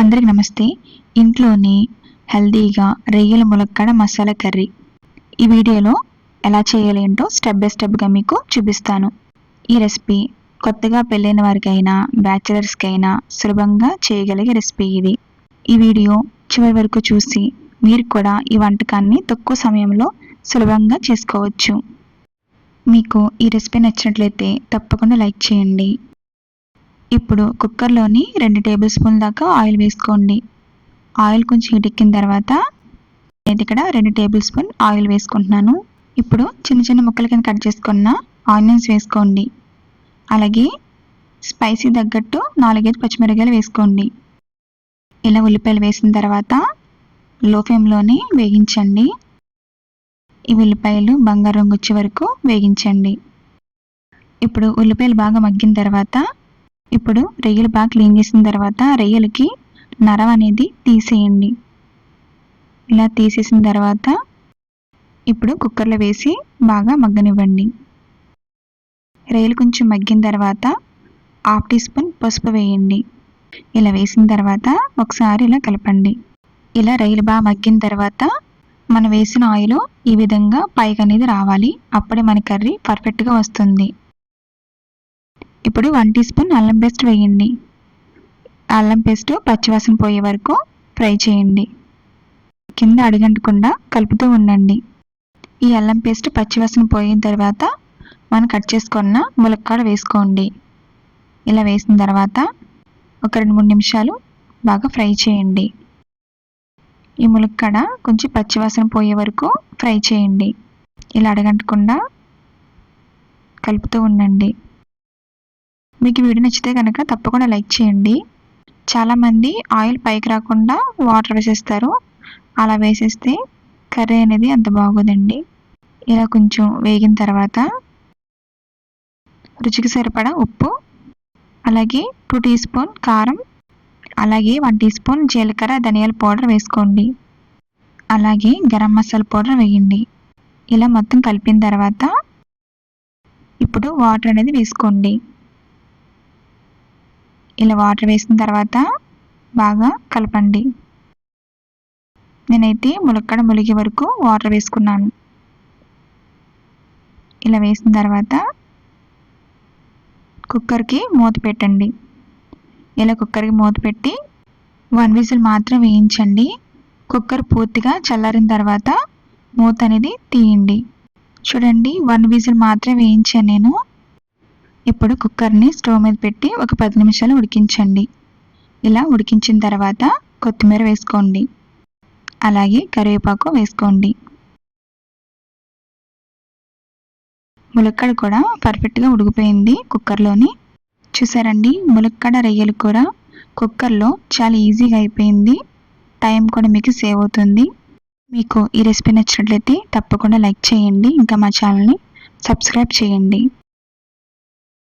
అందరికి నమస్తే. ఇంట్లోనే హెల్దీగా రొయ్యల ములక్కాడ మసాలా కర్రీ ఈ వీడియోలో ఎలా చేయాలి ఏంటో స్టెప్ బై స్టెప్గా మీకు చూపిస్తాను. ఈ రెసిపీ కొత్తగా పెళ్ళైన వారికైనా బ్యాచిలర్స్కైనా సులభంగా చేయగలిగే రెసిపీ ఇది. ఈ వీడియో చివరి వరకు చూసి మీరు కూడా ఈ వంటకాన్ని తక్కువ సమయంలో సులభంగా చేసుకోవచ్చు. మీకు ఈ రెసిపీ నచ్చినట్లయితే తప్పకుండా లైక్ చేయండి. ఇప్పుడు కుక్కర్లోని 2 టేబుల్ స్పూన్ల దాకా ఆయిల్ వేసుకోండి. ఆయిల్ కొంచెం హీట్ ఎక్కిన తర్వాత నేను ఇక్కడ 2 టేబుల్ స్పూన్ ఆయిల్ వేసుకుంటున్నాను. ఇప్పుడు చిన్న చిన్న ముక్కల కింద కట్ చేసుకున్న ఆనియన్స్ వేసుకోండి. అలాగే స్పైసీ తగ్గట్టు 4-5 పచ్చిమిరపకాయలు వేసుకోండి. ఇలా ఉల్లిపాయలు వేసిన తర్వాత లో ఫ్లేమ్లోనే వేగించండి. ఈ ఉల్లిపాయలు బంగారు రంగు వచ్చే వరకు వేగించండి. ఇప్పుడు ఉల్లిపాయలు బాగా మగ్గిన తర్వాత ఇప్పుడు రొయ్యలు బాగా క్లీన్ చేసిన తర్వాత రొయ్యలకి నరం అనేది తీసేయండి. ఇలా తీసేసిన తర్వాత ఇప్పుడు కుక్కర్లో వేసి బాగా మగ్గనివ్వండి. రొయ్యలు కొంచెం మగ్గిన తర్వాత 1/2 టీ స్పూన్ పసుపు వేయండి. ఇలా వేసిన తర్వాత ఒకసారి ఇలా కలపండి. ఇలా రొయ్యలు బాగా మగ్గిన తర్వాత మనం వేసిన ఆయిల్ ఈ విధంగా పైకి అనేది రావాలి. అప్పుడే మన కర్రీ పర్ఫెక్ట్గా వస్తుంది. ఇప్పుడు 1 టీ స్పూన్ అల్లం పేస్ట్ వేయండి. అల్లం పేస్ట్ పచ్చివాసన పోయే వరకు ఫ్రై చేయండి. కింద అడుగంటకుండా కలుపుతూ ఉండండి. ఈ అల్లం పేస్ట్ పచ్చివాసన పోయిన తర్వాత మనం కట్ చేసుకున్న ములక్కాడ వేసుకోండి. ఇలా వేసిన తర్వాత ఒక 2-3 నిమిషాలు బాగా ఫ్రై చేయండి. ఈ ములక్కాడ కొంచెం పచ్చివాసన పోయే వరకు ఫ్రై చేయండి. ఇలా అడగంటకుండా కలుపుతూ ఉండండి. మీకు వీడియో నచ్చితే కనుక తప్పకుండా లైక్ చేయండి. చాలామంది ఆయిల్ పైకి రాకుండా వాటర్ వేసేస్తారు. అలా వేసేస్తే కర్రీ అనేది అంత బాగోదండి. ఇలా కొంచెం వేగిన తర్వాత రుచికి సరిపడా ఉప్పు, అలాగే 2 టీ స్పూన్ కారం, అలాగే 1 టీ స్పూన్ జీలకర్ర ధనియాల పౌడర్ వేసుకోండి. అలాగే గరం మసాలా పౌడర్ వేయండి. ఇలా మొత్తం కలిపిన తర్వాత ఇప్పుడు వాటర్ అనేది వేసుకోండి. ఇలా వాటర్ వేసిన తర్వాత బాగా కలపండి. నేనైతే ములక్కాడ ములిగే వరకు వాటర్ వేసుకున్నాను. ఇలా వేసిన తర్వాత కుక్కర్కి మూత పెట్టండి. ఇలా కుక్కర్కి మూత పెట్టి 1 విజిల్ మాత్రం వేయించండి. కుక్కర్ పూర్తిగా చల్లారిన తర్వాత మూత అనేది తీయండి. చూడండి 1 విజిల్ మాత్రం వేయించాను నేను. ఇప్పుడు కుక్కర్ని స్టవ్ మీద పెట్టి ఒక 10 నిమిషాలు ఉడికించండి. ఇలా ఉడికించిన తర్వాత కొత్తిమీర వేసుకోండి. అలాగే కరివేపాకు వేసుకోండి. ములక్కాడ కూడా పర్ఫెక్ట్గా ఉడికిపోయింది కుక్కర్లోని. చూసారండి, ములక్కాడ రొయ్యలు కూర కుక్కర్లో చాలా ఈజీగా అయిపోయింది. టైం కూడా మీకు సేవ్ అవుతుంది. మీకు ఈ రెసిపీ నచ్చినట్లయితే తప్పకుండా లైక్ చేయండి. ఇంకా మా ఛానల్ని సబ్స్క్రైబ్ చేయండి.